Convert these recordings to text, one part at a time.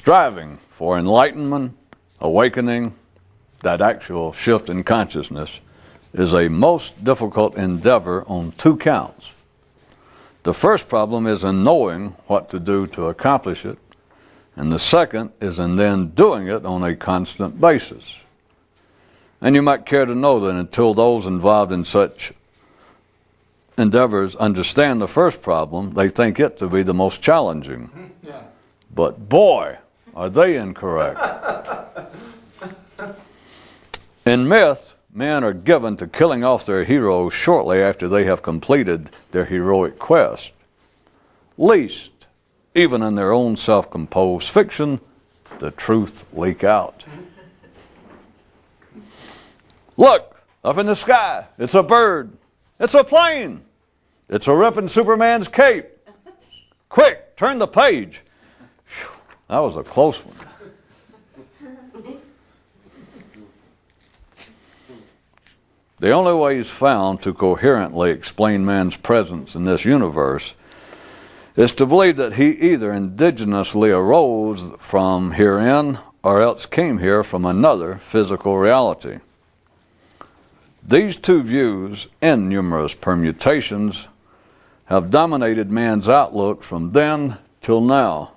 striving for enlightenment, awakening, that actual shift in consciousness, is a most difficult endeavor on two counts. The first problem is in knowing what to do to accomplish it, and the second is in then doing it on a constant basis. And you might care to know that until those involved in such endeavors understand the first problem, they think it to be the most challenging. Yeah. But boy, are they incorrect. In myth, men are given to killing off their heroes shortly after they have completed their heroic quest. Least, even in their own self-composed fiction, the truth leak out. Look, up in the sky, it's a bird. It's a plane. It's a rip in Superman's cape. Quick, turn the page. Whew, that was a close one. The only ways found to coherently explain man's presence in this universe is to believe that he either indigenously arose from herein or else came here from another physical reality. These two views, in numerous permutations, have dominated man's outlook from then till now.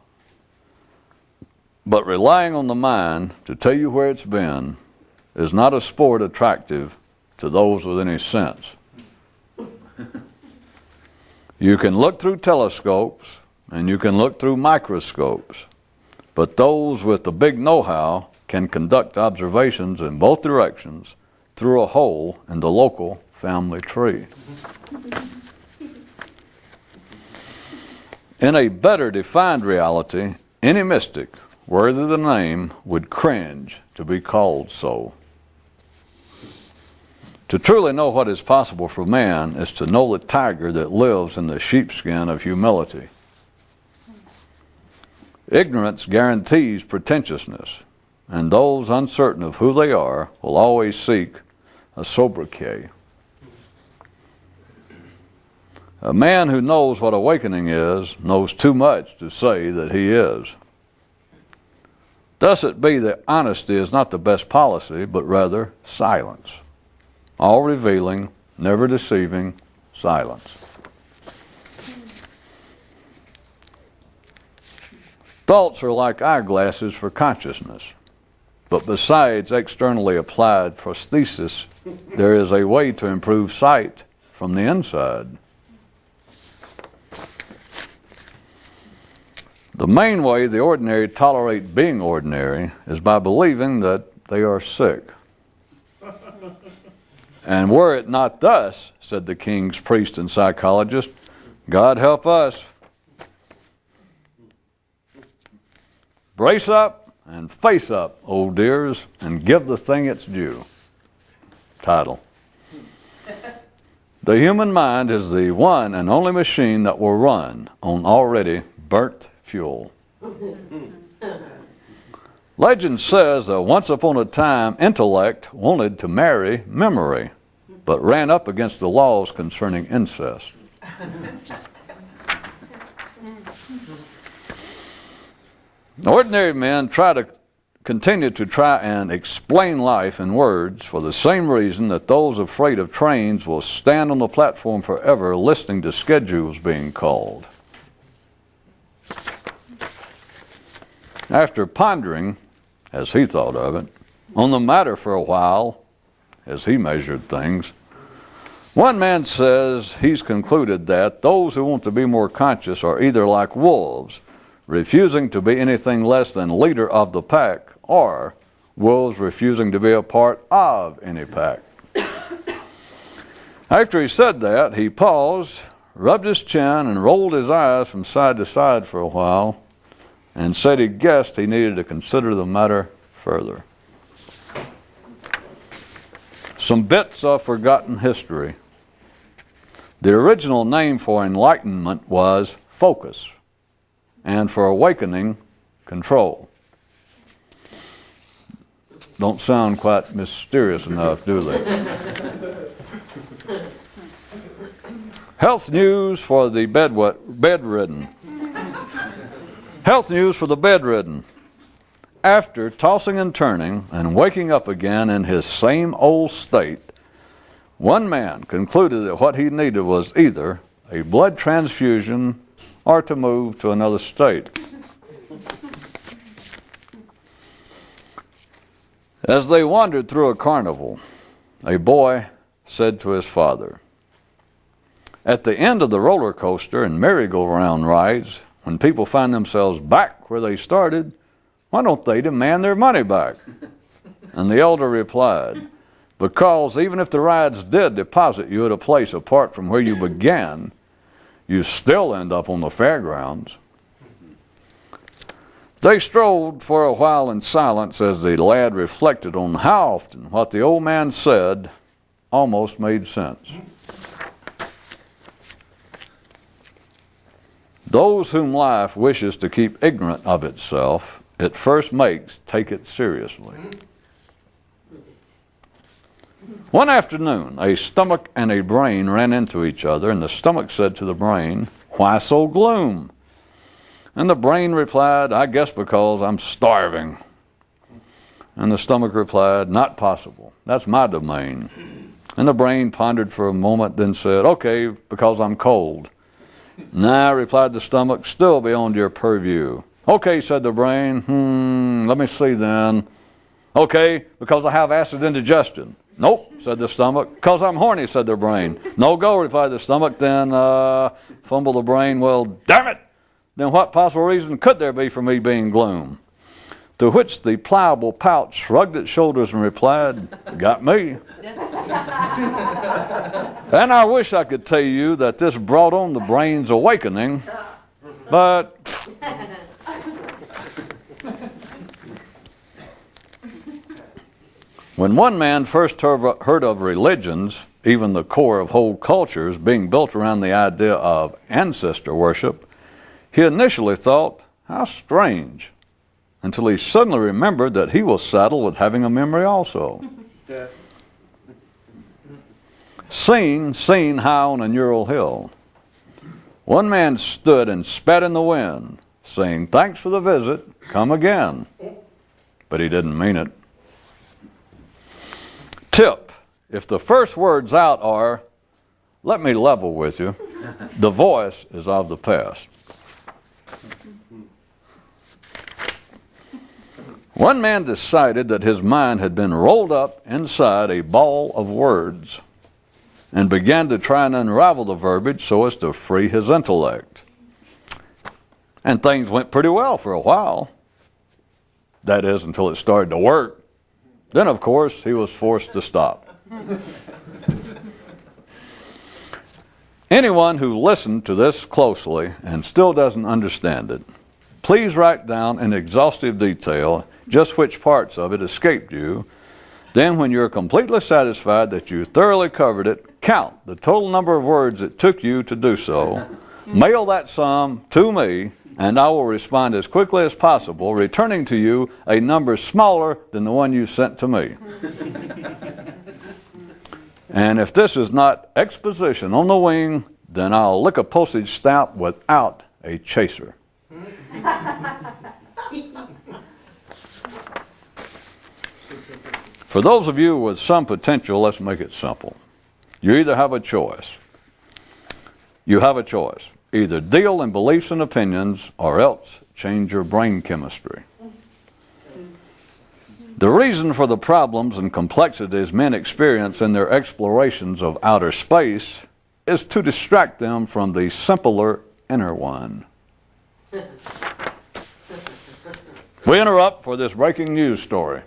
But relying on the mind to tell you where it's been is not a sport attractive to those with any sense. You can look through telescopes and you can look through microscopes, but those with the big know-how can conduct observations in both directions through a hole in the local family tree. In a better defined reality, any mystic worthy of the name would cringe to be called so. To truly know what is possible for man is to know the tiger that lives in the sheepskin of humility. Ignorance guarantees pretentiousness, and those uncertain of who they are will always seek a sobriquet. A man who knows what awakening is knows too much to say that he is. Thus it be that honesty is not the best policy, but rather silence. All revealing, never deceiving silence. Thoughts are like eyeglasses for consciousness, but besides externally applied prosthesis, there is a way to improve sight from the inside. The main way the ordinary tolerate being ordinary is by believing that they are sick. And were it not thus, said the king's priest and psychologist, God help us. Brace up and face up, old dears, and give the thing its due. Title. The human mind is the one and only machine that will run on already burnt fuel. Legend says that once upon a time intellect wanted to marry memory, but ran up against the laws concerning incest. Ordinary men continue to try and explain life in words for the same reason that those afraid of trains will stand on the platform forever listening to schedules being called. After pondering, as he thought of it, on the matter for a while, as he measured things, one man says he's concluded that those who want to be more conscious are either like wolves, refusing to be anything less than leader of the pack, or wolves refusing to be a part of any pack. After he said that, he paused, rubbed his chin, and rolled his eyes from side to side for a while, and said he guessed he needed to consider the matter further. Some bits of forgotten history. The original name for enlightenment was focus, and for awakening, control. Don't sound quite mysterious enough, do they? Health news for the bedridden. Health news for the bedridden. After tossing and turning and waking up again in his same old state, one man concluded that what he needed was either a blood transfusion or to move to another state. As they wandered through a carnival, a boy said to his father, "At the end of the roller coaster and merry-go-round rides, when people find themselves back where they started, why don't they demand their money back?" And the elder replied, "Because even if the rides did deposit you at a place apart from where you began, you still end up on the fairgrounds." They strolled for a while in silence as the lad reflected on how often what the old man said almost made sense. Those whom life wishes to keep ignorant of itself, it first makes take it seriously. One afternoon, a stomach and a brain ran into each other, and the stomach said to the brain, "Why so gloom?" And the brain replied, "I guess because I'm starving." And the stomach replied, "Not possible. That's my domain." And the brain pondered for a moment, then said, "Okay, because I'm cold." "Nah," replied the stomach, "still beyond your purview." "Okay," said the brain, let me see then." "Okay, because I have acid indigestion." "Nope," said the stomach. "Because I'm horny," said the brain. "No go," replied the stomach. Then fumbled the brain, "Well, damn it! Then what possible reason could there be for me being gloom?" To which the pliable pouch shrugged its shoulders and replied, "Got me." And I wish I could tell you that this brought on the brain's awakening, but when one man first heard of religions, even the core of whole cultures, being built around the idea of ancestor worship, he initially thought, "How strange," until he suddenly remembered that he was saddled with having a memory also. Seen high on a neural hill. One man stood and spat in the wind, saying, "Thanks for the visit, come again." But he didn't mean it. Tip: if the first words out are, "Let me level with you," the voice is of the past. One man decided that his mind had been rolled up inside a ball of words and began to try and unravel the verbiage so as to free his intellect. And things went pretty well for a while. That is, until it started to work. Then, of course, he was forced to stop. Anyone who listened to this closely and still doesn't understand it, please write down in exhaustive detail just which parts of it escaped you. Then, when you're completely satisfied that you thoroughly covered it, count the total number of words it took you to do so. Mail that sum to me, and I will respond as quickly as possible, returning to you a number smaller than the one you sent to me. And if this is not exposition on the wing, then I'll lick a postage stamp without a chaser. For those of you with some potential, let's make it simple. You either have a choice. You have a choice. Either deal in beliefs and opinions, or else change your brain chemistry. The reason for the problems and complexities men experience in their explorations of outer space is to distract them from the simpler inner one. We interrupt for this breaking news story.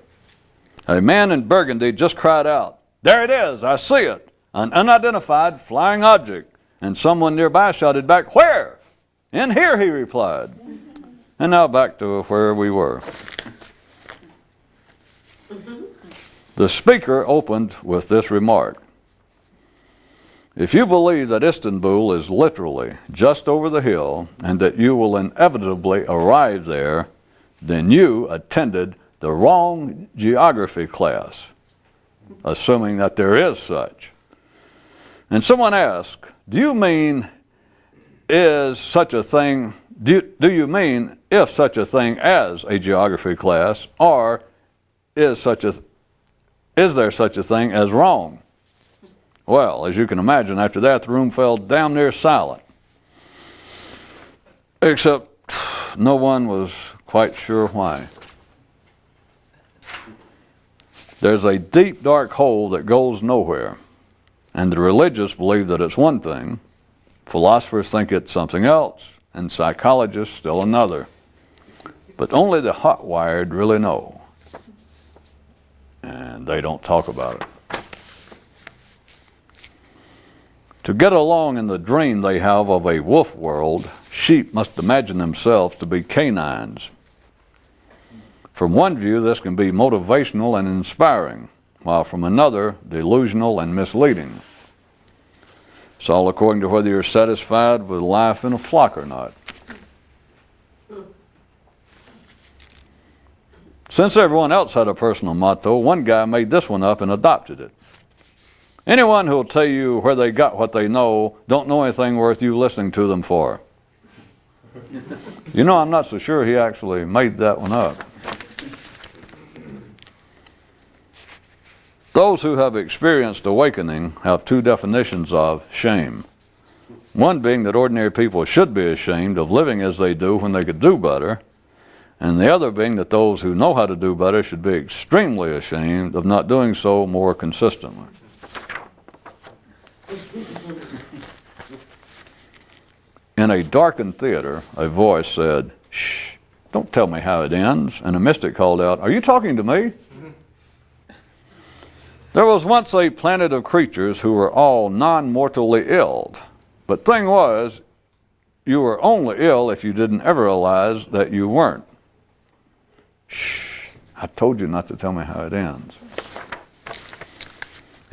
A man in Burgundy just cried out, "There it is, I see it, an unidentified flying object." And someone nearby shouted back, "Where?" "In here," he replied. And now back to where we were. The speaker opened with this remark: "If you believe that Istanbul is literally just over the hill and that you will inevitably arrive there, then you attended the wrong geography class, assuming that there is such." And someone asked, "Do you mean, is such a thing Do you mean if such a thing as a geography class, or is there such a thing as wrong? Well, as you can imagine, after that, the room fell damn near silent. Except no one was quite sure why. There's a deep, dark hole that goes nowhere, and the religious believe that it's one thing, philosophers think it's something else, and psychologists still another. But only the hot-wired really know, and they don't talk about it. To get along in the dream they have of a wolf world, sheep must imagine themselves to be canines. From one view, this can be motivational and inspiring, while from another, delusional and misleading. It's all according to whether you're satisfied with life in a flock or not. Since everyone else had a personal motto, one guy made this one up and adopted it. Anyone who'll tell you where they got what they know don't know anything worth you listening to them for. You know, I'm not so sure he actually made that one up. Those who have experienced awakening have two definitions of shame. One being that ordinary people should be ashamed of living as they do when they could do better, and the other being that those who know how to do better should be extremely ashamed of not doing so more consistently. In a darkened theater, a voice said, "Shh, don't tell me how it ends." And a mystic called out, "Are you talking to me?" There was once a planet of creatures who were all non-mortally ill. But thing was, you were only ill if you didn't ever realize that you weren't. Shh, I told you not to tell me how it ends.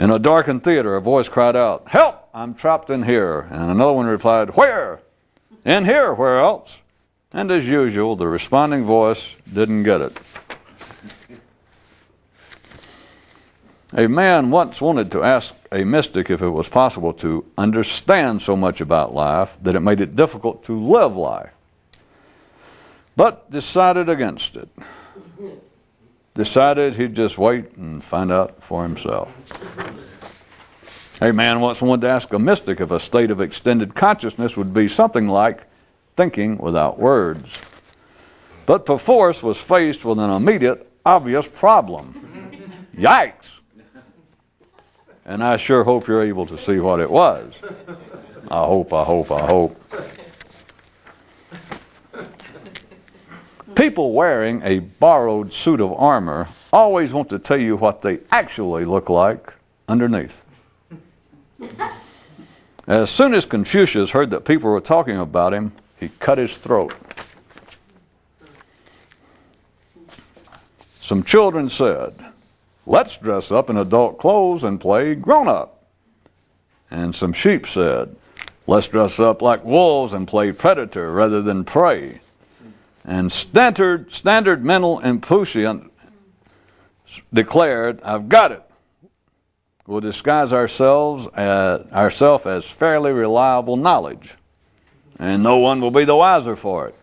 In a darkened theater, a voice cried out, "Help, I'm trapped in here." And another one replied, "Where?" "In here, where else?" And as usual, the responding voice didn't get it. A man once wanted to ask a mystic if it was possible to understand so much about life that it made it difficult to live life, but decided against it. Decided he'd just wait and find out for himself. A man once wanted to ask a mystic if a state of extended consciousness would be something like thinking without words, but perforce was faced with an immediate, obvious problem. Yikes! And I sure hope you're able to see what it was. I hope. People wearing a borrowed suit of armor always want to tell you what they actually look like underneath. As soon as Confucius heard that people were talking about him, he cut his throat. Some children said, "Let's dress up in adult clothes and play grown-up." And some sheep said, "Let's dress up like wolves and play predator rather than prey." And standard mental impulsion declared, "I've got it. We'll disguise ourselves as fairly reliable knowledge, and no one will be the wiser for it.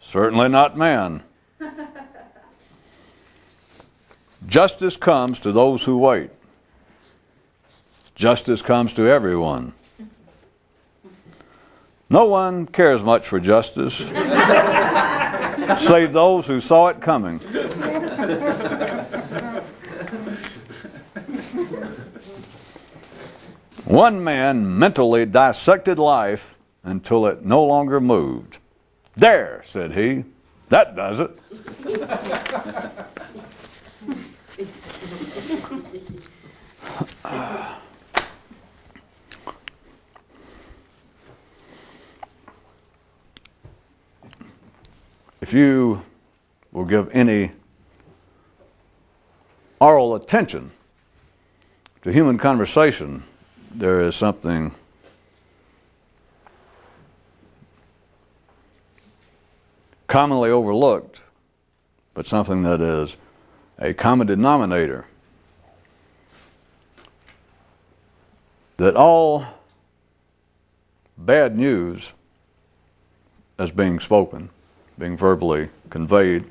Certainly not man. Justice comes to those who wait. Justice comes to everyone. No one cares much for justice, save those who saw it coming." One man mentally dissected life until it no longer moved. "There," said he, "that does it." If you will give any oral attention to human conversation, there is something commonly overlooked, but something that is a common denominator. That all bad news as being spoken, being verbally conveyed,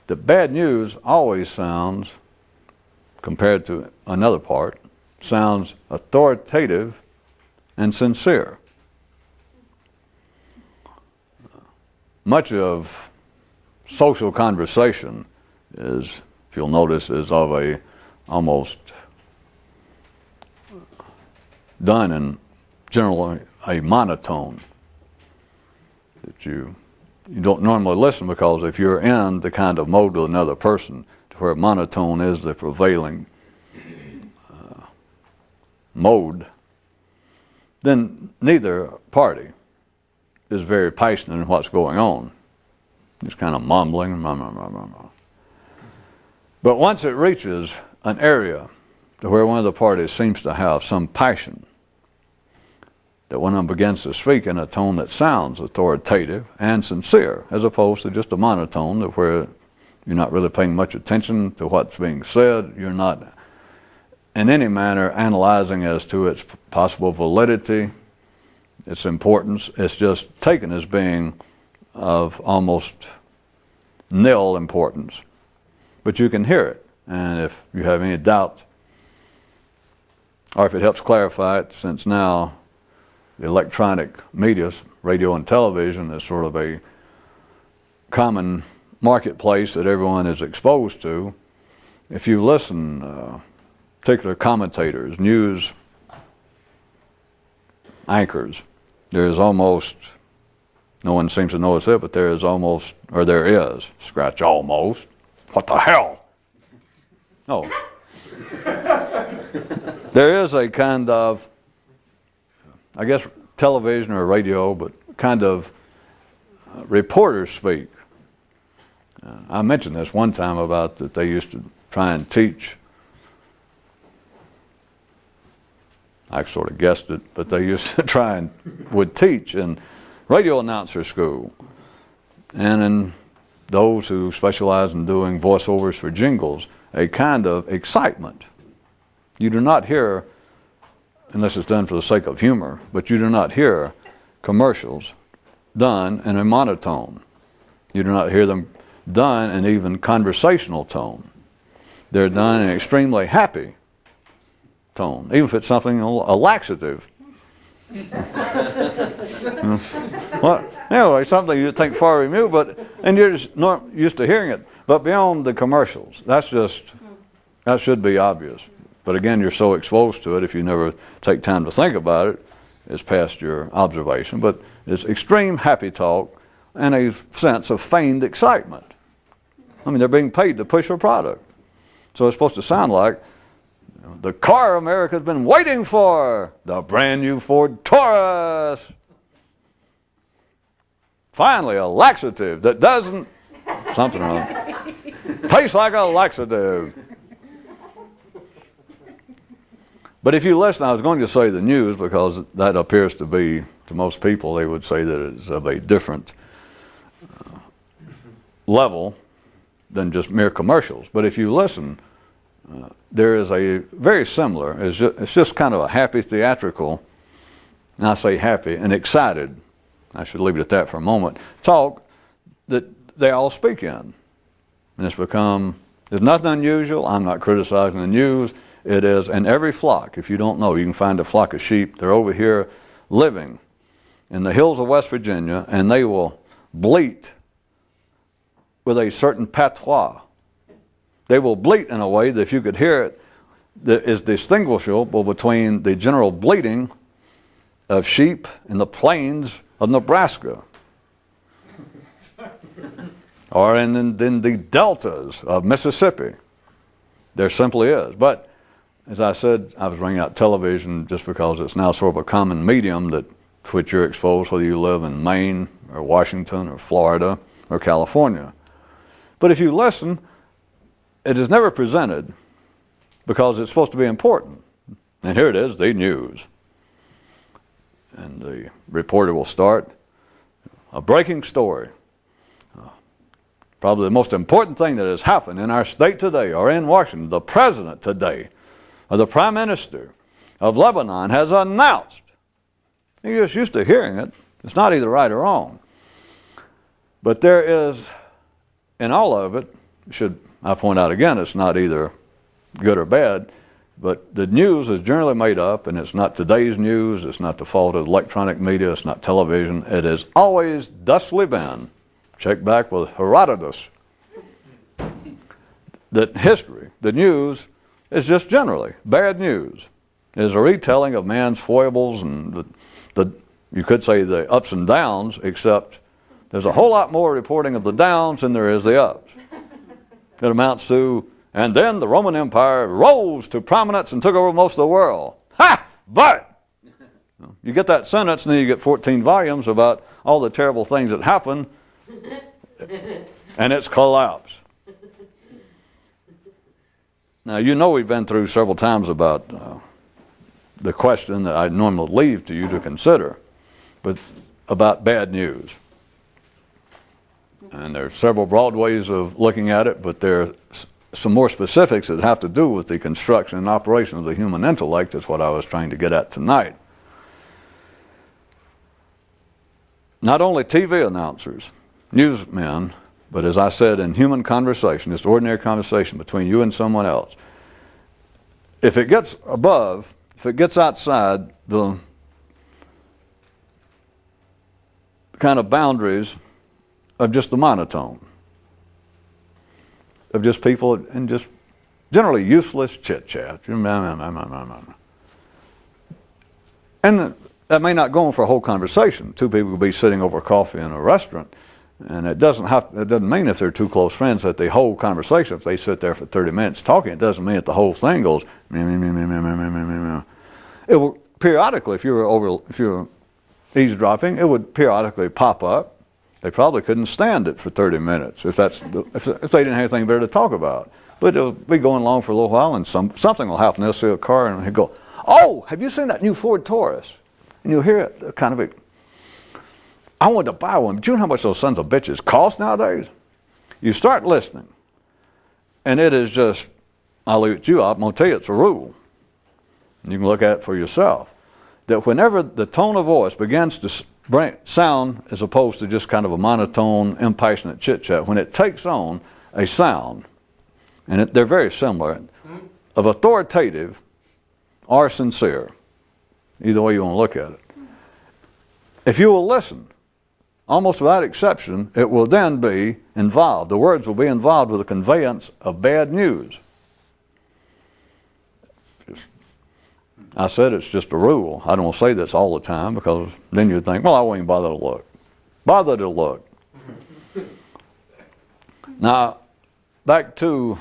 that bad news always sounds, compared to another part, sounds authoritative and sincere. Much of social conversation is, if you'll notice, is of a almost done in generally a monotone that you don't normally listen, because if you're in the kind of mode with another person to where monotone is the prevailing mode, then neither party is very passionate in what's going on. It's kind of mumbling. But once it reaches an area to where one of the parties seems to have some passion, that one of them begins to speak in a tone that sounds authoritative and sincere, as opposed to just a monotone that where you're not really paying much attention to what's being said, you're not in any manner analyzing as to its possible validity, its importance. It's just taken as being of almost nil importance. But you can hear it, and if you have any doubt, or if it helps clarify it, since now the electronic media, radio and television, is sort of a common marketplace that everyone is exposed to. If you listen, particular commentators, news anchors, there is almost, no one seems to notice it, but there is almost, or there is, scratch almost, what the hell? No. There is a kind of, I guess television or radio, but kind of reporters speak. I mentioned this one time about that they used to try and teach. I sort of guessed it, but they used to try and would teach in radio announcer school, and in those who specialize in doing voiceovers for jingles, a kind of excitement. You do not hear, unless it's done for the sake of humor, but you do not hear commercials done in a monotone. You do not hear them done in even conversational tone. They're done in an extremely happy tone, even if it's something, a laxative. Well, anyway, something you think far removed, and you're just not used to hearing it. But beyond the commercials, that should be obvious. But again, you're so exposed to it, if you never take time to think about it, it's past your observation. But it's extreme happy talk and a sense of feigned excitement. I mean, they're being paid to push a product. So it's supposed to sound like the car America's been waiting for, the brand new Ford Taurus. Finally, a laxative that doesn't, something wrong, tastes like a laxative. But if you listen, I was going to say the news, because that appears to be, to most people, they would say that it's of a different level than just mere commercials. But if you listen, there is a very similar, it's just kind of a happy theatrical, and I say happy, and excited, I should leave it at that for a moment, talk that they all speak in. And it's become, there's nothing unusual. I'm not criticizing the news. It is in every flock. If you don't know, you can find a flock of sheep. They're over here living in the hills of West Virginia, and they will bleat with a certain patois. They will bleat in a way that if you could hear it, that is distinguishable between the general bleating of sheep in the plains of Nebraska or in the deltas of Mississippi. There simply is. But as I said, I was bringing out television just because it's now sort of a common medium to which you're exposed, whether you live in Maine or Washington or Florida or California. But if you listen, it is never presented because it's supposed to be important. And here it is, the news. And the reporter will start, a breaking story. Probably the most important thing that has happened in our state today, or in Washington, the president today, or the prime minister of Lebanon has announced. You're just used to hearing it. It's not either right or wrong. But there is, in all of it, I point out again, it's not either good or bad, but the news is generally made up, and it's not today's news, it's not the fault of electronic media, it's not television, it has always thusly been, check back with Herodotus, that history, the news, is just generally bad news. It is a retelling of man's foibles and you could say the ups and downs, except there's a whole lot more reporting of the downs than there is the ups. It amounts to, and then the Roman Empire rose to prominence and took over most of the world. Ha! But you get that sentence and then you get 14 volumes about all the terrible things that happened and its collapse. Now, you know we've been through several times about the question that I normally leave to you to consider, but about bad news. And there are several broad ways of looking at it, but there are some more specifics that have to do with the construction and operation of the human intellect. That's what I was trying to get at tonight. Not only TV announcers, newsmen, but as I said, in human conversation, just ordinary conversation between you and someone else, if it gets above, if it gets outside the kind of boundaries of just the monotone, of just people and just generally useless chit-chat. And that may not go on for a whole conversation. Two people could be sitting over coffee in a restaurant, and it doesn't mean if they're two close friends that the whole conversation, if they sit there for 30 minutes talking, it doesn't mean that the whole thing goes it will periodically, if you're eavesdropping, it would periodically pop up. They probably couldn't stand it for 30 minutes if they didn't have anything better to talk about. But it'll be going along for a little while, and something will happen. They'll see a car and he'll go, "Oh, have you seen that new Ford Taurus?" And you'll hear it kind of I wanted to buy one, but you know how much those sons of bitches cost nowadays? You start listening, and it is just, I'll leave it to you, I'm going to tell you it's a rule. You can look at it for yourself. That whenever the tone of voice begins to sound, as opposed to just kind of a monotone, impassionate chit-chat, when it takes on a sound, and they're very similar, of authoritative or sincere, either way you want to look at it. If you will listen, almost without exception, it will then be involved. The words will be involved with the conveyance of bad news. I said it's just a rule. I don't want to say this all the time because then you'd think, well, I won't even bother to look. Bother to look. Now, back to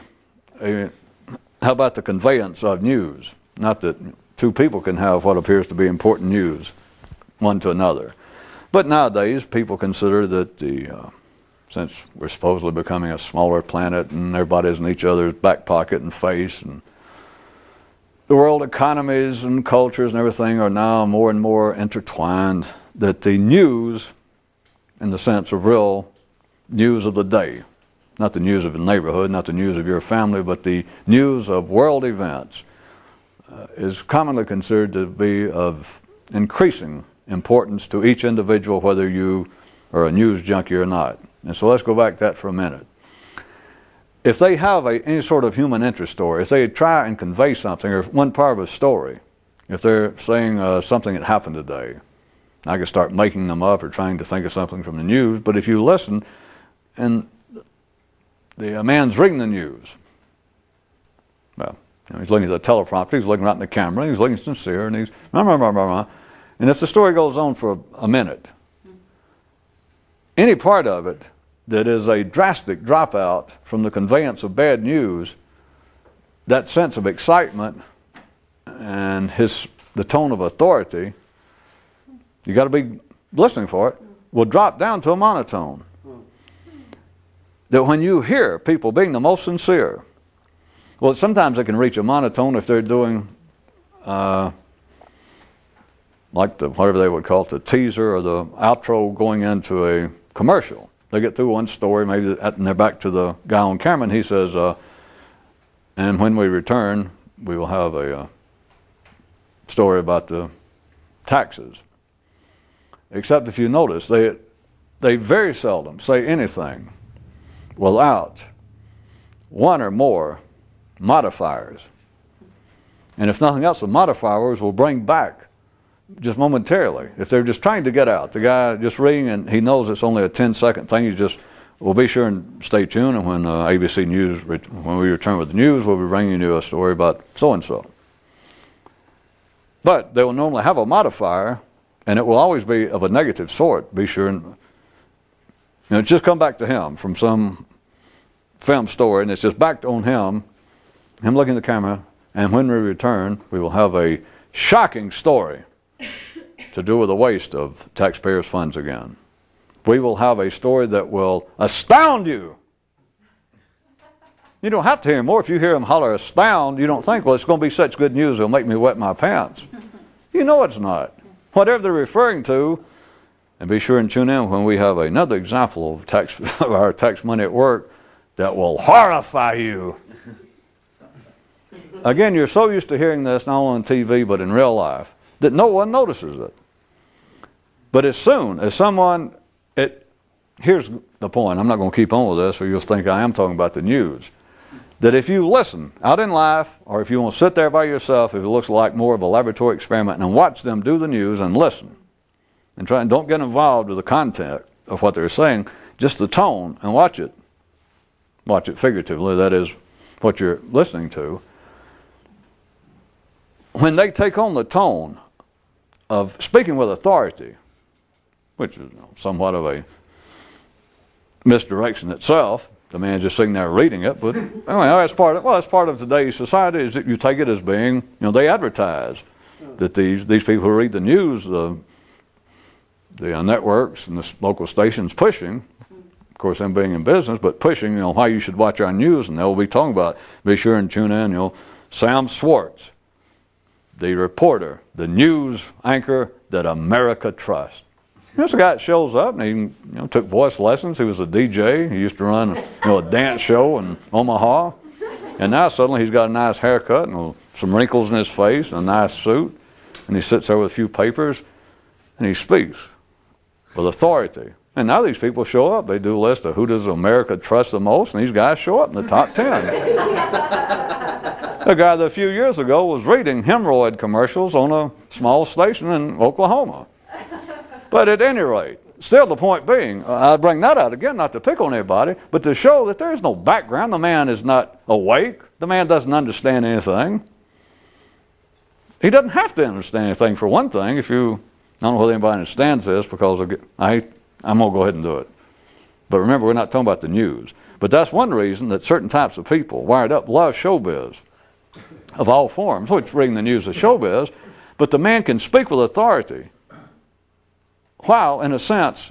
how about the conveyance of news? Not that two people can have what appears to be important news one to another. But nowadays, people consider that since we're supposedly becoming a smaller planet and everybody's in each other's back pocket and face, and the world economies and cultures and everything are now more and more intertwined, that the news, in the sense of real news of the day, not the news of the neighborhood, not the news of your family, but the news of world events, is commonly considered to be of increasing importance to each individual, whether you are a news junkie or not. And so let's go back to that for a minute. If they have any sort of human interest story, if they try and convey something, or one part of a story, if they're saying something that happened today, I can start making them up or trying to think of something from the news, but if you listen, and the man's reading the news, well, he's looking at the teleprompter, he's looking right in the camera, he's looking sincere, and he's and if the story goes on for a minute, any part of it that is a drastic dropout from the conveyance of bad news, that sense of excitement and the tone of authority, you got to be listening for it, will drop down to a monotone. That when you hear people being the most sincere, well, sometimes they can reach a monotone if they're doing like whatever they would call it, the teaser or the outro going into a commercial. They get through one story, maybe, and they're back to the guy on camera, and he says, and when we return, we will have a story about the taxes. Except if you notice, they very seldom say anything without one or more modifiers. And if nothing else, the modifiers will bring back just momentarily. If they're just trying to get out, the guy just reading and he knows it's only a 10-second thing, we'll be sure and stay tuned. And when ABC News, when we return with the news, we'll be bringing you a story about so-and-so. But they will normally have a modifier, and it will always be of a negative sort. Be sure and just come back to him from some film story, and it's just back on him looking at the camera, and when we return, we will have a shocking story to do with the waste of taxpayers' funds again. We will have a story that will astound you. You don't have to hear more. If you hear him holler astound, you don't think, well, it's going to be such good news it'll make me wet my pants. You know it's not. Whatever they're referring to, and be sure and tune in when we have another example of our tax money at work that will horrify you. Again, you're so used to hearing this, not only on TV, but in real life, that no one notices it. But as soon as here's the point, I'm not going to keep on with this, or you'll think I am talking about the news, that if you listen out in life, or if you want to sit there by yourself, if it looks like more of a laboratory experiment, and watch them do the news and listen, and don't get involved with the content of what they're saying, just the tone, and watch it figuratively, that is what you're listening to. When they take on the tone of speaking with authority, which is somewhat of a misdirection itself, the man just sitting there reading it, but anyway, that's part of today's society, is that you take it as being, they advertise that these people who read the news, the networks and the local stations pushing, of course, them being in business, but pushing, why you should watch our news, and they'll be talking about, be sure and tune in, Sam Schwartz, the reporter, the news anchor that America trusts. There's a guy that shows up, and he took voice lessons. He was a DJ. He used to run a dance show in Omaha. And now suddenly he's got a nice haircut and some wrinkles in his face and a nice suit. And he sits there with a few papers, and he speaks with authority. And now these people show up. They do a list of who does America trust the most, and these guys show up in the top 10. A guy that a few years ago was reading hemorrhoid commercials on a small station in Oklahoma. But at any rate, still the point being, I bring that out again, not to pick on anybody, but to show that there is no background. The man is not awake. The man doesn't understand anything. He doesn't have to understand anything, for one thing. I don't know whether anybody understands this, because I'm going to go ahead and do it. But remember, we're not talking about the news. But that's one reason that certain types of people, wired up, love showbiz of all forms, which reading the news is showbiz. But the man can speak with authority, while, in a sense,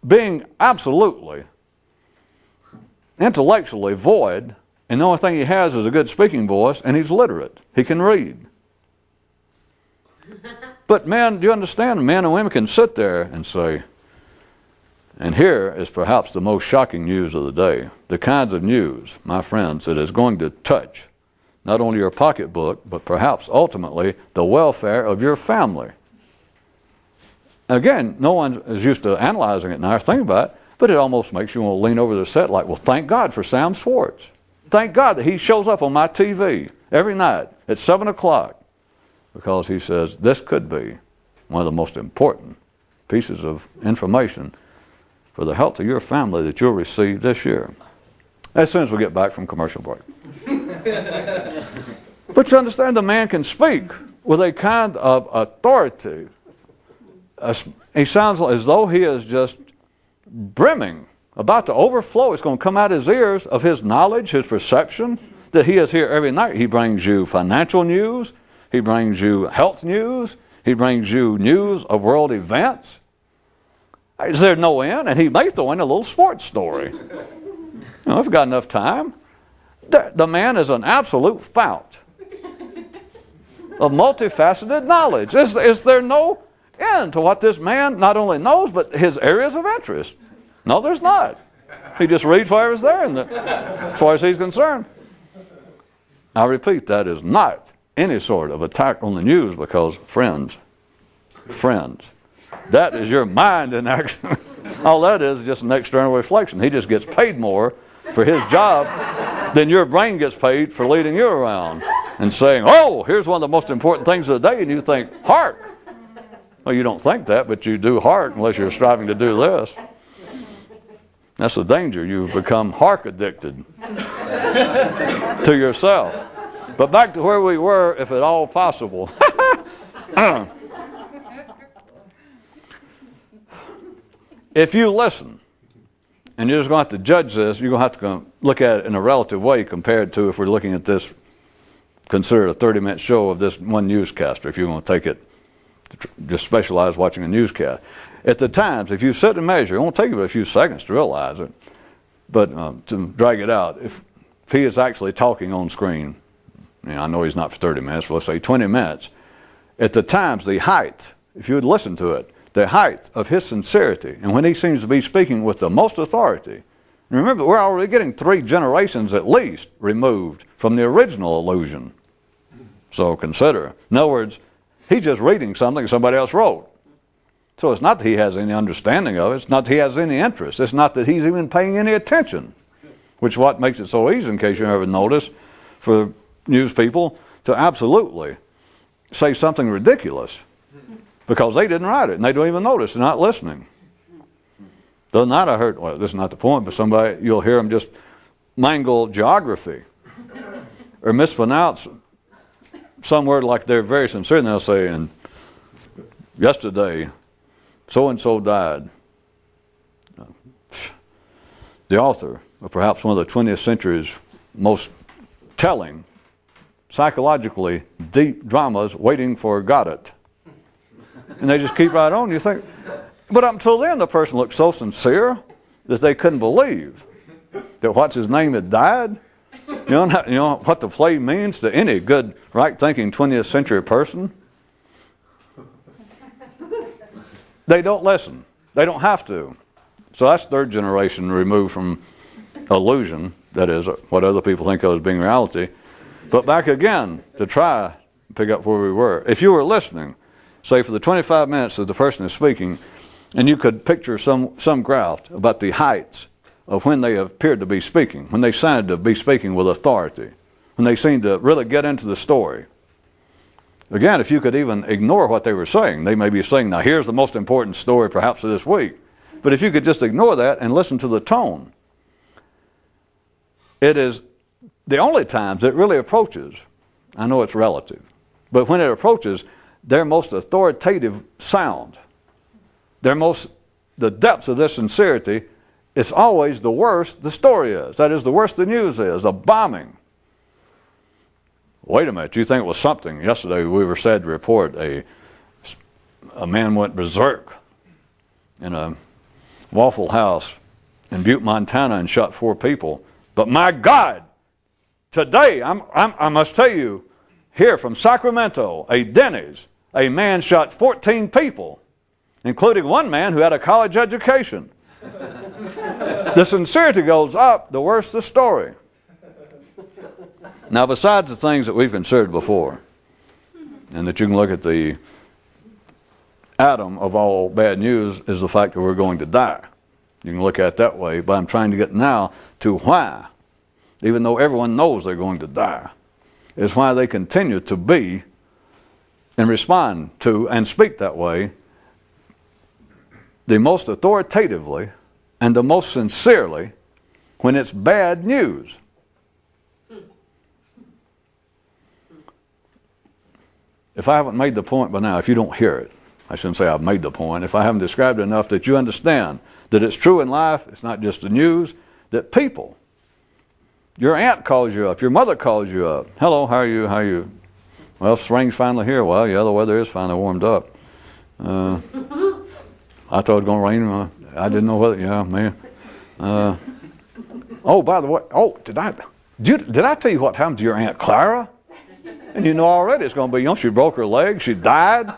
being absolutely intellectually void, and the only thing he has is a good speaking voice, and he's literate. He can read. But men, do you understand? Men and women can sit there and say, and here is perhaps the most shocking news of the day, the kinds of news, my friends, that is going to touch not only your pocketbook, but perhaps ultimately the welfare of your family. Again, no one is used to analyzing it now, think about it, but it almost makes you want to lean over the set like, well, thank God for Sam Schwartz. Thank God that he shows up on my TV every night at 7 o'clock, because he says this could be one of the most important pieces of information for the health of your family that you'll receive this year, as soon as we get back from commercial break. But you understand, the man can speak with a kind of authority. He sounds as though he is just brimming, about to overflow. It's going to come out his ears of his knowledge, his perception, that he is here every night. He brings you financial news. He brings you health news. He brings you news of world events. Is there no end? And he may throw in a little sports story. If you've got enough time. The man is an absolute fount of multifaceted knowledge. Is there no end to what this man not only knows, but his areas of interest? No, there's not. He just reads whatever's there, as far as he's concerned. I repeat, that is not any sort of attack on the news, because friends, that is your mind in action. All that is just an external reflection. He just gets paid more for his job than your brain gets paid for leading you around and saying, oh, here's one of the most important things of the day, and you think, heart. Well, you don't think that, but you do heart unless you're striving to do this. That's the danger. You've become heart addicted to yourself. But back to where we were, if at all possible. If you listen, and you're just going to have to judge this, you're going to have to look at it in a relative way compared to if we're looking at this, consider a 30-minute show of this one newscaster, if you're going to take it, just specialize watching a newscast. At the times, if you sit and measure, it won't take you but a few seconds to realize it, but to drag it out, if he is actually talking on screen, I know he's not for 30 minutes, but let's say 20 minutes, at the times, the height, if you would listen to it, the height of his sincerity, and when he seems to be speaking with the most authority. And remember, we're already getting 3 generations at least removed from the original illusion. So consider. In other words, he's just reading something somebody else wrote. So it's not that he has any understanding of it. It's not that he has any interest. It's not that he's even paying any attention, which is what makes it so easy, in case you ever notice, for news people to absolutely say something ridiculous because they didn't write it and they don't even notice. They're not listening. The other night I heard, well, this is not the point, but somebody, you'll hear them just mangle geography or mispronounce some word like they're very sincere, and they'll say, and yesterday so-and-so died. The author of perhaps one of the 20th century's most telling, psychologically deep dramas, Waiting for Godot. And they just keep right on. You think, but up until then, the person looked so sincere that they couldn't believe that what's his name had died. You know what the play means to any good, right-thinking 20th century person? They don't listen. They don't have to. So that's 3rd generation removed from illusion, that is, what other people think of as being reality. But back again, to try to pick up where we were. If you were listening, say for the 25 minutes that the person is speaking, and you could picture some graph about the heights of when they appeared to be speaking, when they sounded to be speaking with authority, when they seemed to really get into the story. Again, if you could even ignore what they were saying, they may be saying, now here's the most important story perhaps of this week. But if you could just ignore that and listen to the tone, it is the only times it really approaches, I know it's relative, but when it approaches their most authoritative sound, the depths of their sincerity, it's always the worse the story is. That is, the worse the news is, a bombing. Wait a minute, you think it was something. Yesterday we were sad to report a man went berserk in a Waffle House in Butte, Montana, and shot 4 people. But my God, today, I must tell you, here from Sacramento, a Denny's, a man shot 14 people, including one man who had a college education. The sincerity goes up, the worse the story. Now, besides the things that we've considered before, and that you can look at the atom of all bad news is the fact that we're going to die. You can look at it that way, but I'm trying to get now to why, even though everyone knows they're going to die, is why they continue to be and respond to and speak that way the most authoritatively and the most sincerely when it's bad news. If I haven't made the point by now, if you don't hear it, I shouldn't say I've made the point, if I haven't described it enough that you understand that it's true in life, it's not just the news, that people, your aunt calls you up, your mother calls you up, hello, how are you, how are you? Well, spring's finally here. Well, yeah, the weather is finally warmed up. I thought it was going to rain. I didn't know whether, yeah, man. Oh, by the way, did I tell you what happened to your Aunt Clara? And you know already it's going to be, she broke her leg, she died.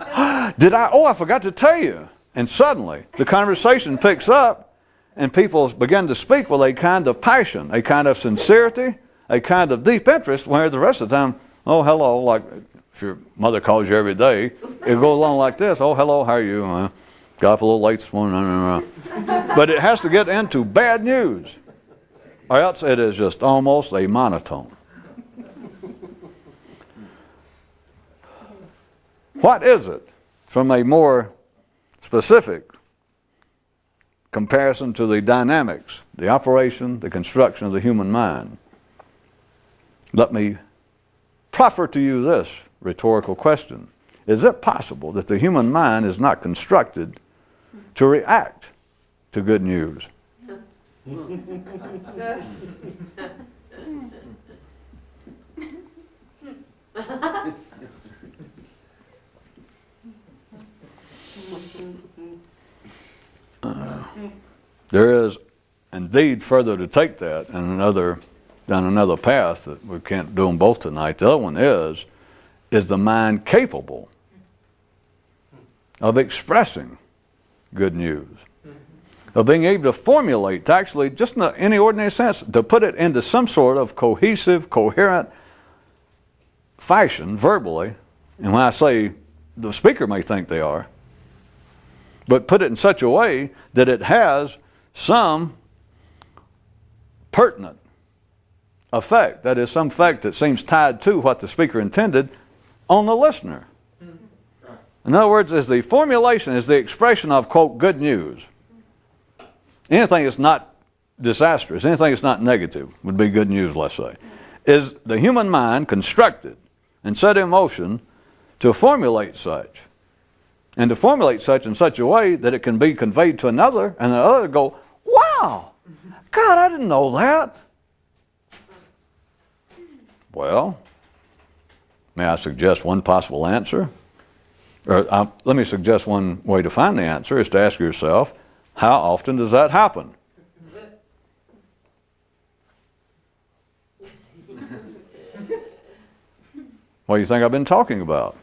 I forgot to tell you. And suddenly, the conversation picks up, and people begin to speak with a kind of passion, a kind of sincerity, a kind of deep interest, where the rest of the time, oh, hello, like if your mother calls you every day, it'll go along like this, oh, hello, how are you? Got up a little late this morning. But it has to get into bad news, or else it is just almost a monotone. What is it from a more specific comparison to the dynamics, the operation, the construction of the human mind? Let me proffer to you this rhetorical question. Is it possible that the human mind is not constructed to react to good news? Yes. There is indeed further to take that and down another path that we can't do them both tonight. The other one is the mind capable of expressing good news, of being able to formulate, to actually, just in any ordinary sense, to put it into some sort of cohesive, coherent fashion verbally. And when I say the speaker may think they are, but put it in such a way that it has some pertinent effect, that is, some effect that seems tied to what the speaker intended on the listener. In other words, is the formulation, is the expression of, quote, good news. Anything that's not disastrous, anything that's not negative would be good news, let's say. Is the human mind constructed and set in motion to formulate such? And to formulate such in such a way that it can be conveyed to another, and the other go, wow, God, I didn't know that. Well, may I suggest one possible answer? Or let me suggest one way to find the answer is to ask yourself, how often does that happen? What do you think I've been talking about?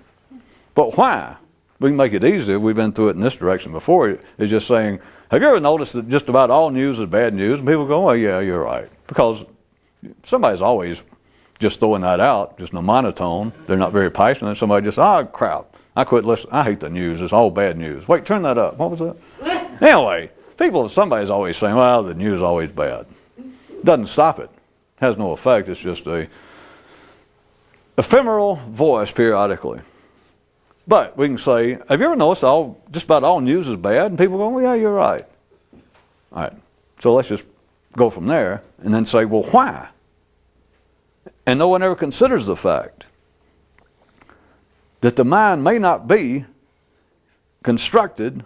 But why? We can make it easy. We've been through it in this direction before. It's just saying, have you ever noticed that just about all news is bad news? And people go, well, yeah, you're right. Because somebody's always just throwing that out, just in a monotone. They're not very passionate. Somebody just, crap. I quit listening. I hate the news. It's all bad news. Wait, turn that up. What was that? Anyway, somebody's always saying, well, the news is always bad. Doesn't stop it. Has no effect. It's just a ephemeral voice periodically. But we can say, have you ever noticed just about all news is bad? And people go, well, yeah, you're right. All right. So let's just go from there and then say, well, why? And no one ever considers the fact that the mind may not be constructed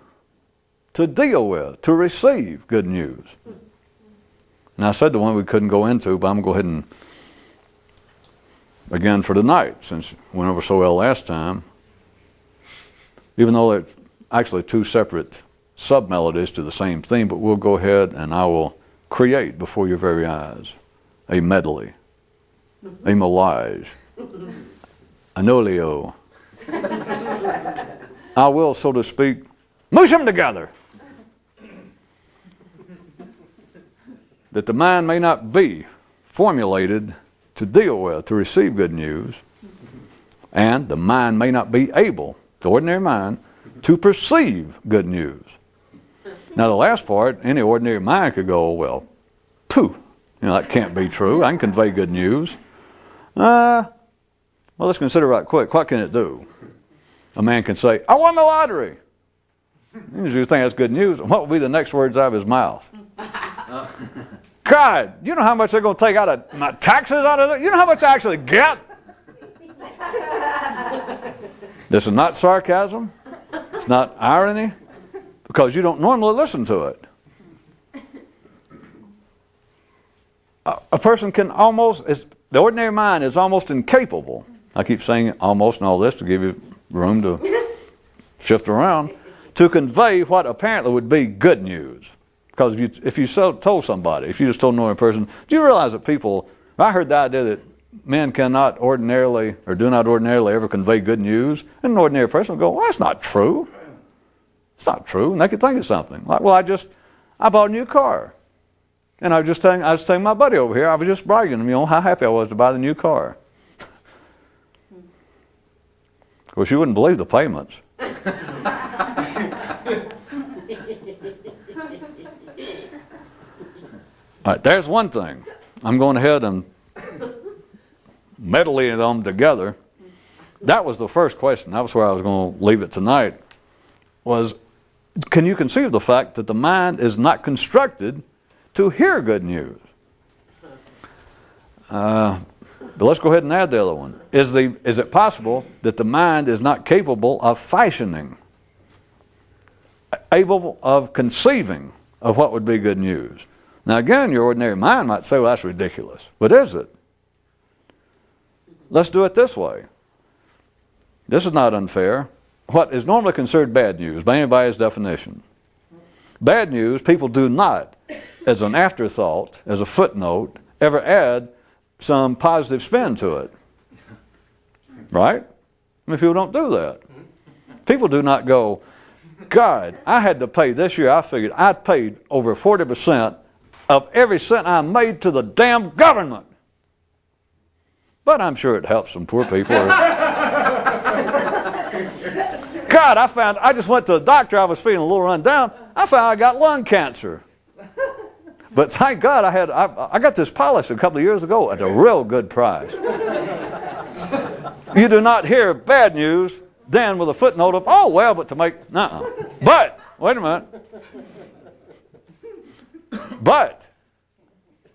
to deal with, to receive good news. And I said the one we couldn't go into, but I'm going to go ahead and, again for tonight, since we went over so well last time, even though they're actually two separate sub-melodies to the same theme, but we'll go ahead and I will create before your very eyes a medley, a collage, an olio. I will, so to speak, mush them together. That the mind may not be formulated to deal with, to receive good news, and the mind may not be able, the ordinary mind, to perceive good news. Now the last part, any ordinary mind could go, well, pooh, that can't be true. I can convey good news. Well, let's consider right quick. What can it do? A man can say, I won the lottery. You think that's good news. What will be the next words out of his mouth? God, you know how much they're going to take out of my taxes out of it? You know how much I actually get? This is not sarcasm. It's not irony. Because you don't normally listen to it. A person can the ordinary mind is almost incapable. I keep saying almost and all this to give you room to shift around, to convey what apparently would be good news. Because if you told somebody, if you just told an ordinary person, do you realize that I heard the idea that men cannot ordinarily, or do not ordinarily ever convey good news, and an ordinary person would go, well, that's not true. It's not true. And they could think of something. Like, well, I bought a new car. And I was telling my buddy over here, I was just bragging to him, how happy I was to buy the new car. Of course, you wouldn't believe the payments. All right, there's one thing. I'm going ahead and meddling them together. That was the first question. That was where I was going to leave it tonight. Was, can you conceive the fact that the mind is not constructed to hear good news? But let's go ahead and add the other one. Is it possible that the mind is not capable of fashioning, able of conceiving of what would be good news? Now again, your ordinary mind might say, well, that's ridiculous. But is it? Let's do it this way. This is not unfair. What is normally considered bad news by anybody's definition? Bad news, people do not, as an afterthought, as a footnote, ever add some positive spin to it. Right? I mean, people don't do that. People do not go, God, I had to pay this year, I figured I paid over 40% of every cent I made to the damn government. But I'm sure it helps some poor people. God, I just went to the doctor, I was feeling a little run down, I found I got lung cancer. But thank God I got this policy a couple of years ago at a real good price. You do not hear bad news then with a footnote of, oh, well, but to make, nuh-uh. But, wait a minute. But,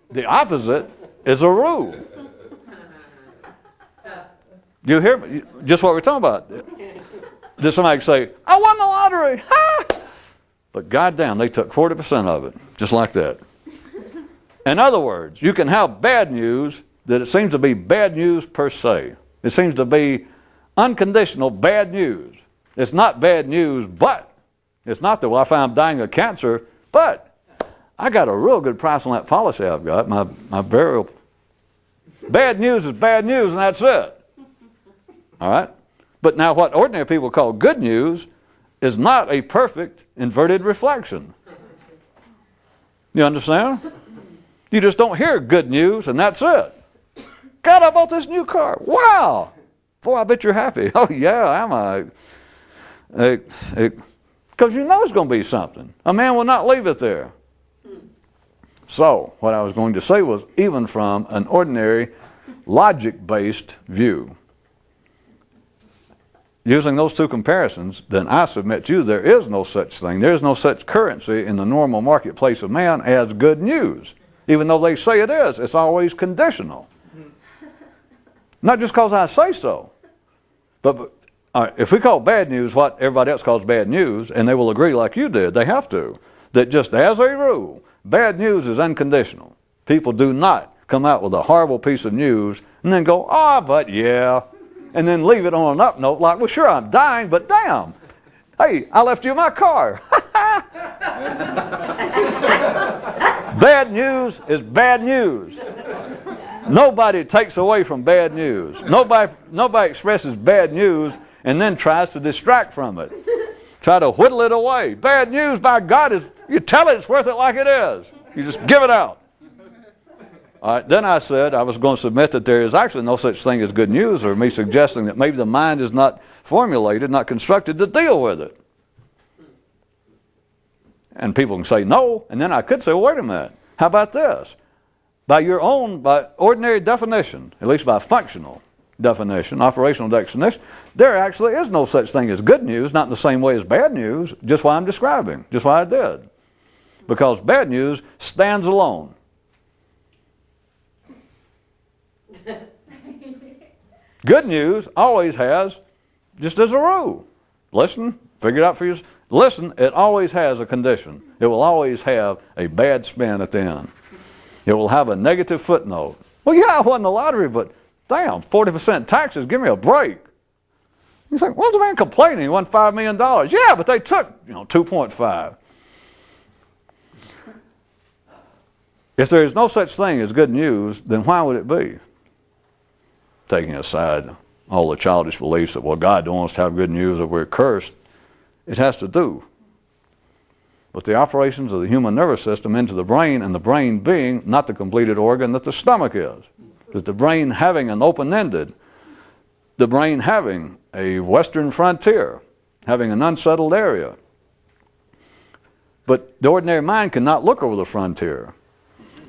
the opposite is a rule. You hear me? Just what we're talking about. Did somebody say, I won the lottery, ha! But goddamn, they took 40% of it, just like that. In other words, you can have bad news that it seems to be bad news per se. It seems to be unconditional bad news. It's not bad news, but it's not that, well, I found I'm dying of cancer, but I got a real good price on that policy I've got, my burial. Bad news is bad news, and that's it. All right? But now what ordinary people call good news is not a perfect inverted reflection. You understand? You just don't hear good news, and that's it. God, I bought this new car. Wow! Boy, I bet you're happy. Oh, yeah, am I? Because you know it's going to be something. A man will not leave it there. So, what I was going to say was, even from an ordinary logic-based view, using those two comparisons, then I submit to you there is no such thing. There is no such currency in the normal marketplace of man as good news. Even though they say it is, it's always conditional. Not just because I say so. But if we call bad news what everybody else calls bad news, and they will agree like you did, they have to, that just as a rule, bad news is unconditional. People do not come out with a horrible piece of news and then go, oh, but yeah, and then leave it on an up note like, well, sure, I'm dying, but damn, hey, I left you my car. Bad news is bad news. Nobody takes away from bad news. Nobody expresses bad news and then tries to distract from it. Try to whittle it away. Bad news, by God, you tell it, it's worth it like it is. You just give it out. All right, then I said I was going to submit that there is actually no such thing as good news, or me suggesting that maybe the mind is not formulated, not constructed to deal with it. And people can say no, and then I could say, well, wait a minute, how about this? By ordinary definition, at least by functional definition, operational definition, there actually is no such thing as good news, not in the same way as bad news, just what I'm describing, just what I did. Because bad news stands alone. Good news always has, just as a rule, listen, figure it out for yourself. Listen, it always has a condition. It will always have a bad spin at the end. It will have a negative footnote. Well, yeah, I won the lottery, but damn, 40% taxes, give me a break. He's like, what's the man complaining? He won $5 million. Yeah, but they took, 2.5. If there is no such thing as good news, then why would it be? Taking aside all the childish beliefs that, well, God don't want us to have good news or we're cursed, it has to do with the operations of the human nervous system into the brain, and the brain being not the completed organ that the stomach is. That the brain having an open-ended, the brain having a western frontier, having an unsettled area. But the ordinary mind cannot look over the frontier.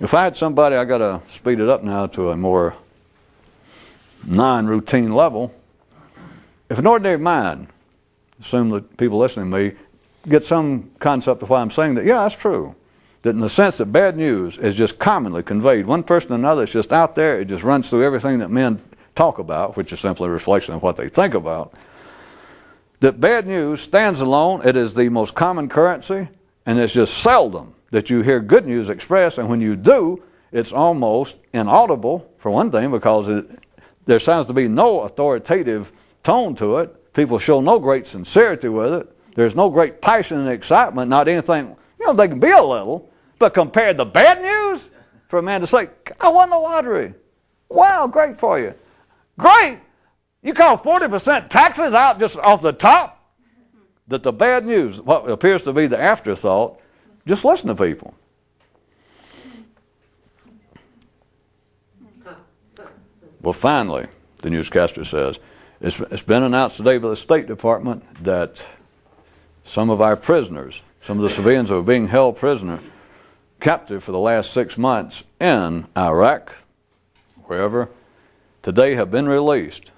If I had somebody, I got to speed it up now to a more non-routine level. If an ordinary mind, assume that people listening to me get some concept of why I'm saying that, yeah, that's true. That in the sense that bad news is just commonly conveyed, one person to another, it's just out there, it just runs through everything that men talk about, which is simply a reflection of what they think about. That bad news stands alone, it is the most common currency, and it's just seldom that you hear good news expressed, and when you do, it's almost inaudible, for one thing, because there sounds to be no authoritative tone to it. People show no great sincerity with it. There's no great passion and excitement, not anything, they can be a little, but compared to bad news, for a man to say, I won the lottery. Wow, great for you. Great! You call 40% taxes out just off the top? That the bad news, what appears to be the afterthought, just listen to people. Well, finally, the newscaster says, it's been announced today by the State Department that some of our prisoners, some of the civilians who are being held captive for the last 6 months in Iraq, wherever, today have been released.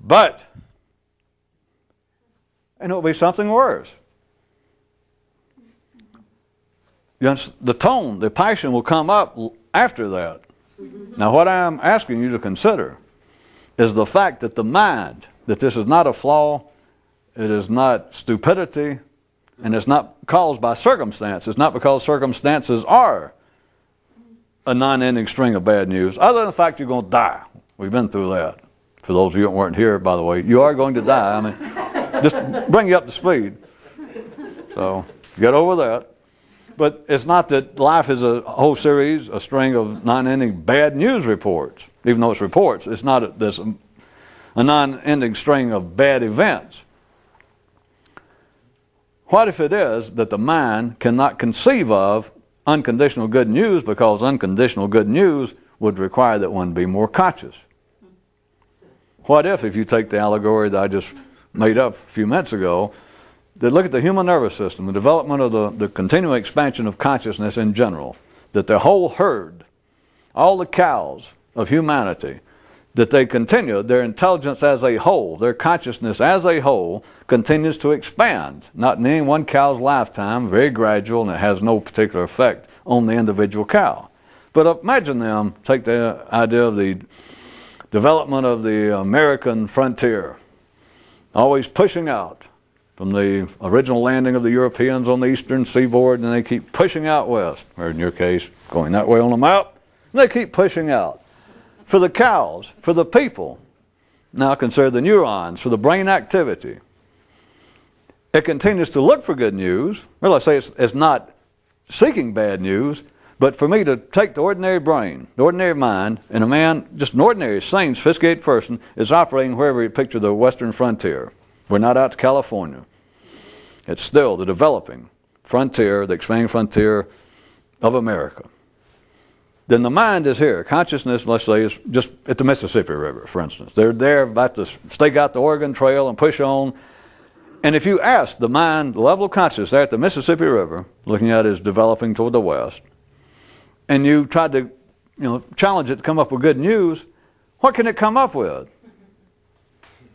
But, and it will be something worse. The tone, the passion will come up after that. Now what I'm asking you to consider is the fact that the mind, that this is not a flaw, it is not stupidity, and it's not caused by circumstances. It's not because circumstances are a non-ending string of bad news, other than the fact you're going to die. We've been through that. For those of you that weren't here, by the way, you are going to die. I mean, just bring you up to speed. So get over that. But it's not that life is a whole series, a string of non-ending bad news reports. Even though it's reports, it's not there's a non-ending string of bad events. What if it is that the mind cannot conceive of unconditional good news, because unconditional good news would require that one be more conscious? What if you take the allegory that I just made up a few minutes ago, that look at the human nervous system, the development of the continual expansion of consciousness in general, that the whole herd, all the cows of humanity, that they continue, their intelligence as a whole, their consciousness as a whole continues to expand. Not in any one cow's lifetime, very gradual, and it has no particular effect on the individual cow. But imagine them, take the idea of the development of the American frontier, always pushing out from the original landing of the Europeans on the eastern seaboard, and they keep pushing out west, or in your case, going that way on the map, and they keep pushing out. For the cows, for the people, now consider the neurons, for the brain activity. It continues to look for good news. Well, let's say it's not seeking bad news, but for me to take the ordinary brain, the ordinary mind, and a man, just an ordinary, sane, sophisticated person, is operating wherever you picture the western frontier. We're not out to California. It's still the developing frontier, the expanding frontier of America. Then the mind is here. Consciousness, let's say, is just at the Mississippi River, for instance. They're there about to stake out the Oregon Trail and push on. And if you ask the mind, the level of consciousness there at the Mississippi River, looking at it as developing toward the west, and you tried to challenge it to come up with good news, what can it come up with?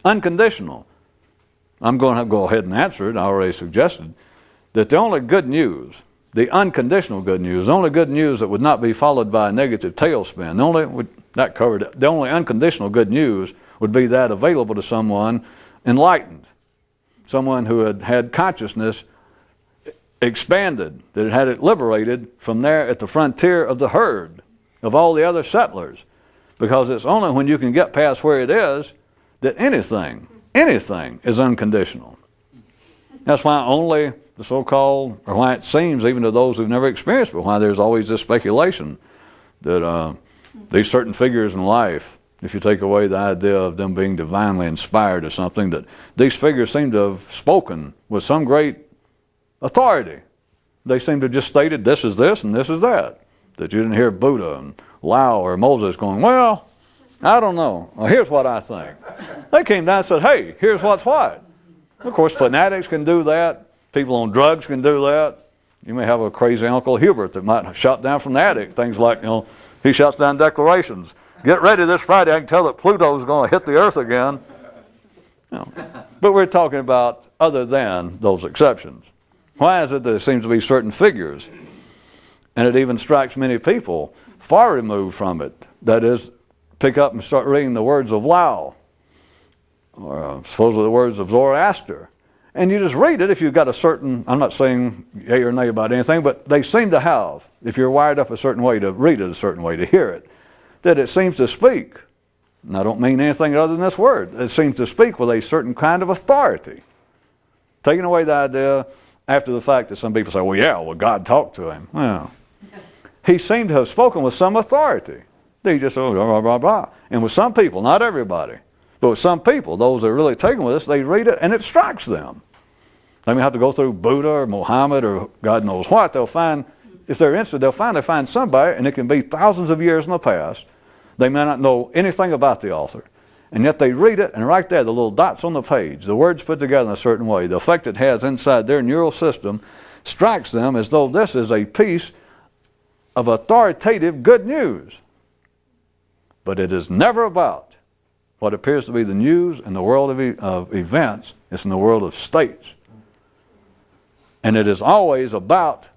Unconditional. I'm going to go ahead and answer it. I already suggested that the only good news, the unconditional good news, the only good news that would not be followed by a negative tailspin, the only unconditional good news would be that available to someone enlightened, someone who had had consciousness expanded, that had it liberated from there at the frontier of the herd, of all the other settlers. Because it's only when you can get past where it is that anything is unconditional. That's why only the so-called, or why it seems even to those who've never experienced, but why there's always this speculation that these certain figures in life, if you take away the idea of them being divinely inspired or something, that these figures seem to have spoken with some great authority. They seem to have just stated this is this and this is that. That you didn't hear Buddha and Lao or Moses going, well, I don't know. Well, here's what I think. They came down and said, hey, here's what's what. Of course, fanatics can do that. People on drugs can do that. You may have a crazy Uncle Hubert that might shout down from the attic. Things like, he shouts down declarations. Get ready this Friday. I can tell that Pluto's going to hit the earth again. But we're talking about other than those exceptions. Why is it that there seems to be certain figures, and it even strikes many people far removed from it, that is, pick up and start reading the words of Lao, or supposedly the words of Zoroaster, and you just read it if you've got a certain, I'm not saying yay or nay about anything, but they seem to have, if you're wired up a certain way to read it a certain way, to hear it, that it seems to speak, and I don't mean anything other than this word, it seems to speak with a certain kind of authority. Taking away the idea after the fact that some people say, well, God talked to him. Well, he seemed to have spoken with some authority. They just, blah, blah, blah, blah. And with some people, not everybody, but with some people, those that are really taken with this, they read it and it strikes them. They may have to go through Buddha or Muhammad or God knows what. They'll find, if they're interested, they'll find somebody, and it can be thousands of years in the past. They may not know anything about the author, and yet they read it, and right there, the little dots on the page, the words put together in a certain way, the effect it has inside their neural system strikes them as though this is a piece of authoritative good news. But it is never about what appears to be the news in the world of events. It's in the world of states. And it is always about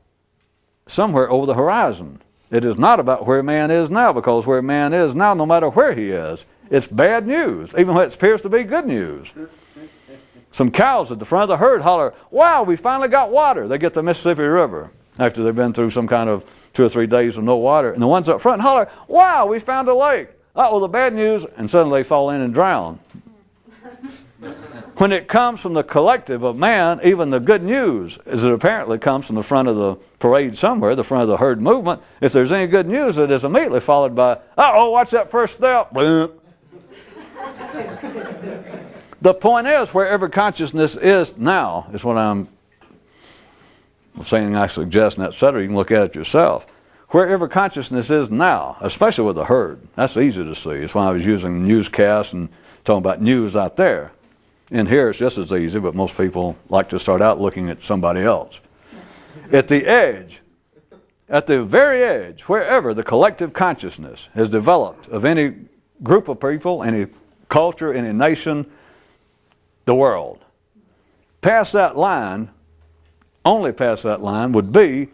somewhere over the horizon. It is not about where man is now, because where man is now, no matter where he is, it's bad news, even when it appears to be good news. Some cows at the front of the herd holler, wow, we finally got water. They get the Mississippi River after they've been through some kind of 2 or 3 days of no water. And the ones up front holler, wow, we found a lake. Uh-oh, the bad news, and suddenly they fall in and drown. When it comes from the collective of man, even the good news, as it apparently comes from the front of the parade somewhere, the front of the herd movement, if there's any good news, it is immediately followed by, uh-oh, watch that first step. The point is, wherever consciousness is now, is what I'm saying, I suggest, and et cetera. You can look at it yourself. Wherever consciousness is now, especially with the herd, that's easy to see. That's why I was using newscasts and talking about news out there. In here, it's just as easy, but most people like to start out looking at somebody else. At the edge, at the very edge, wherever the collective consciousness has developed of any group of people, any culture, any nation, the world, past that line, only past that line would be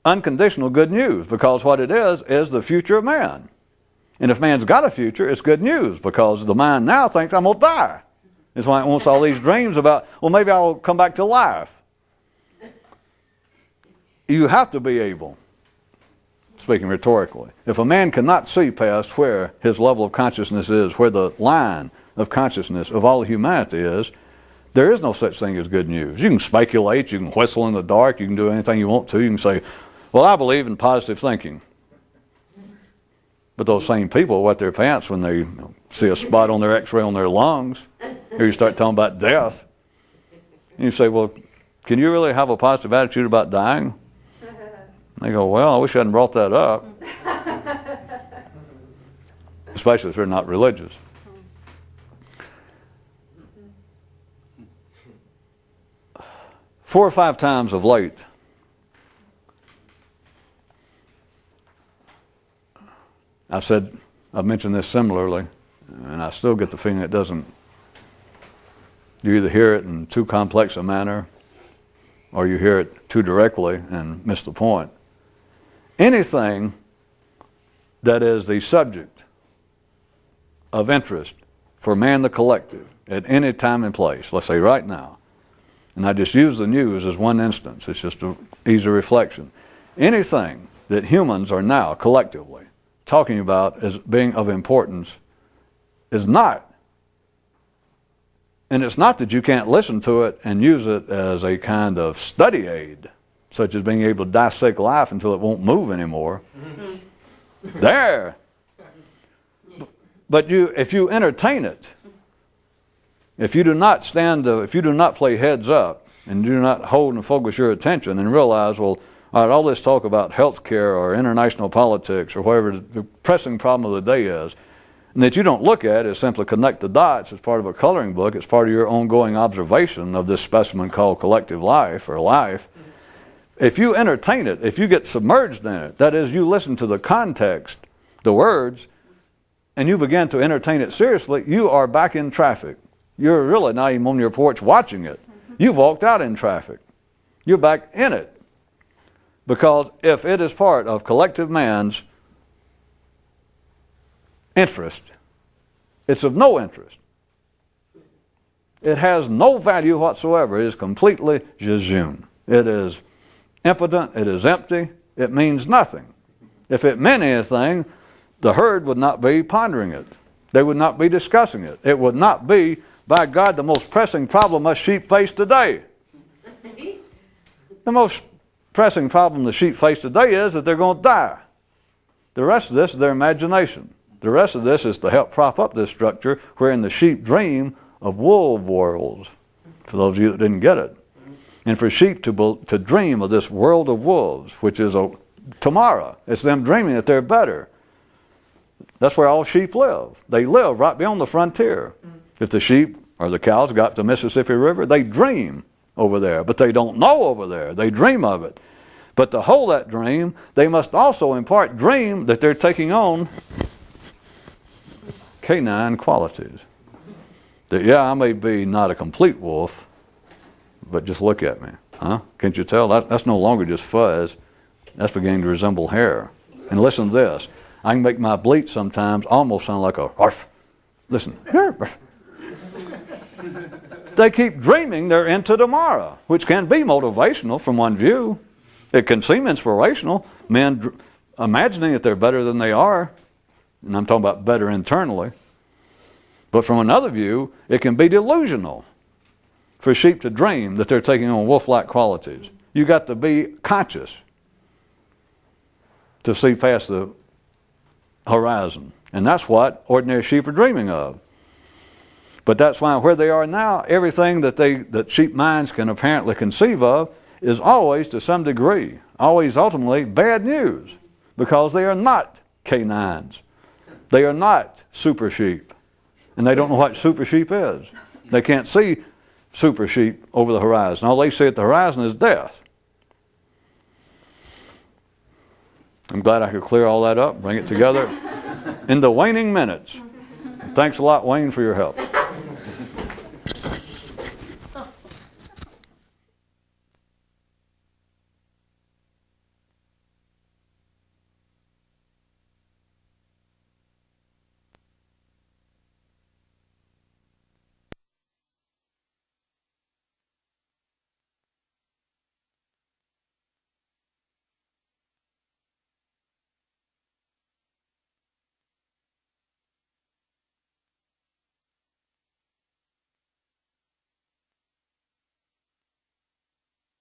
unconditional good news, because what it is the future of man. And if man's got a future, it's good news, because the mind now thinks, I'm going to die. That's why it wants all these dreams about, well, maybe I'll come back to life. You have to be able, speaking rhetorically, if a man cannot see past where his level of consciousness is, where the line of consciousness of all humanity is, there is no such thing as good news. You can speculate, you can whistle in the dark, you can do anything you want to. You can say, well, I believe in positive thinking. But those same people wet their pants when they see a spot on their x-ray on their lungs, or you start talking about death. And you say, well, can you really have a positive attitude about dying? And they go, well, I wish I hadn't brought that up. Especially if they're not religious. Four or five times of late, I've mentioned this similarly, and I still get the feeling it doesn't. You either hear it in too complex a manner, or you hear it too directly and miss the point. Anything that is the subject of interest for man the collective at any time and place, let's say right now, and I just use the news as one instance, it's just an easy reflection. Anything that humans are now collectively talking about as being of importance is not. And it's not that you can't listen to it and use it as a kind of study aid, such as being able to dissect life until it won't move anymore. There. But if you entertain it, if you do not play heads up and do not hold and focus your attention and realize, well, all this talk about health care or international politics or whatever the pressing problem of the day is, and that you don't look at as simply connect the dots as part of a coloring book. It's part of your ongoing observation of this specimen called collective life or life. If you entertain it, if you get submerged in it, that is, you listen to the context, the words, and you begin to entertain it seriously, you are back in traffic. You're really not even on your porch watching it. You've walked out in traffic. You're back in it. Because if it is part of collective man's interest, it's of no interest. It has no value whatsoever. It is completely jejune. It is impotent. It is empty. It means nothing. If it meant anything, the herd would not be pondering it. They would not be discussing it. It would not be, by God, the most pressing problem us sheep face today. The most pressing problem the sheep face today is that they're going to die. The rest of this is their imagination. The rest of this is to help prop up this structure wherein the sheep dream of wolf worlds, for those of you that didn't get it. And for sheep to dream of this world of wolves, which is tomorrow. It's them dreaming that they're better. That's where all sheep live. They live right beyond the frontier. If the sheep or the cows got to the Mississippi River, they dream over there, but they don't know over there. They dream of it. But to hold that dream, they must also in part dream that they're taking on canine qualities. That, yeah, I may be not a complete wolf, but just look at me. Huh? Can't you tell? That's no longer just fuzz. That's beginning to resemble hair. And listen to this. I can make my bleat sometimes almost sound like a arf. Listen. They keep dreaming they're into tomorrow, which can be motivational from one view. It can seem inspirational. Men imagining that they're better than they are. And I'm talking about better internally. But from another view, it can be delusional for sheep to dream that they're taking on wolf-like qualities. You got to be conscious to see past the horizon. And that's what ordinary sheep are dreaming of. But that's why where they are now, everything that sheep minds can apparently conceive of is always, to some degree, always ultimately bad news, because they are not canines. They are not super sheep. And they don't know what super sheep is. They can't see super sheep over the horizon. All they see at the horizon is death. I'm glad I could clear all that up, bring it together in the waning minutes. Thanks a lot, Wayne, for your help.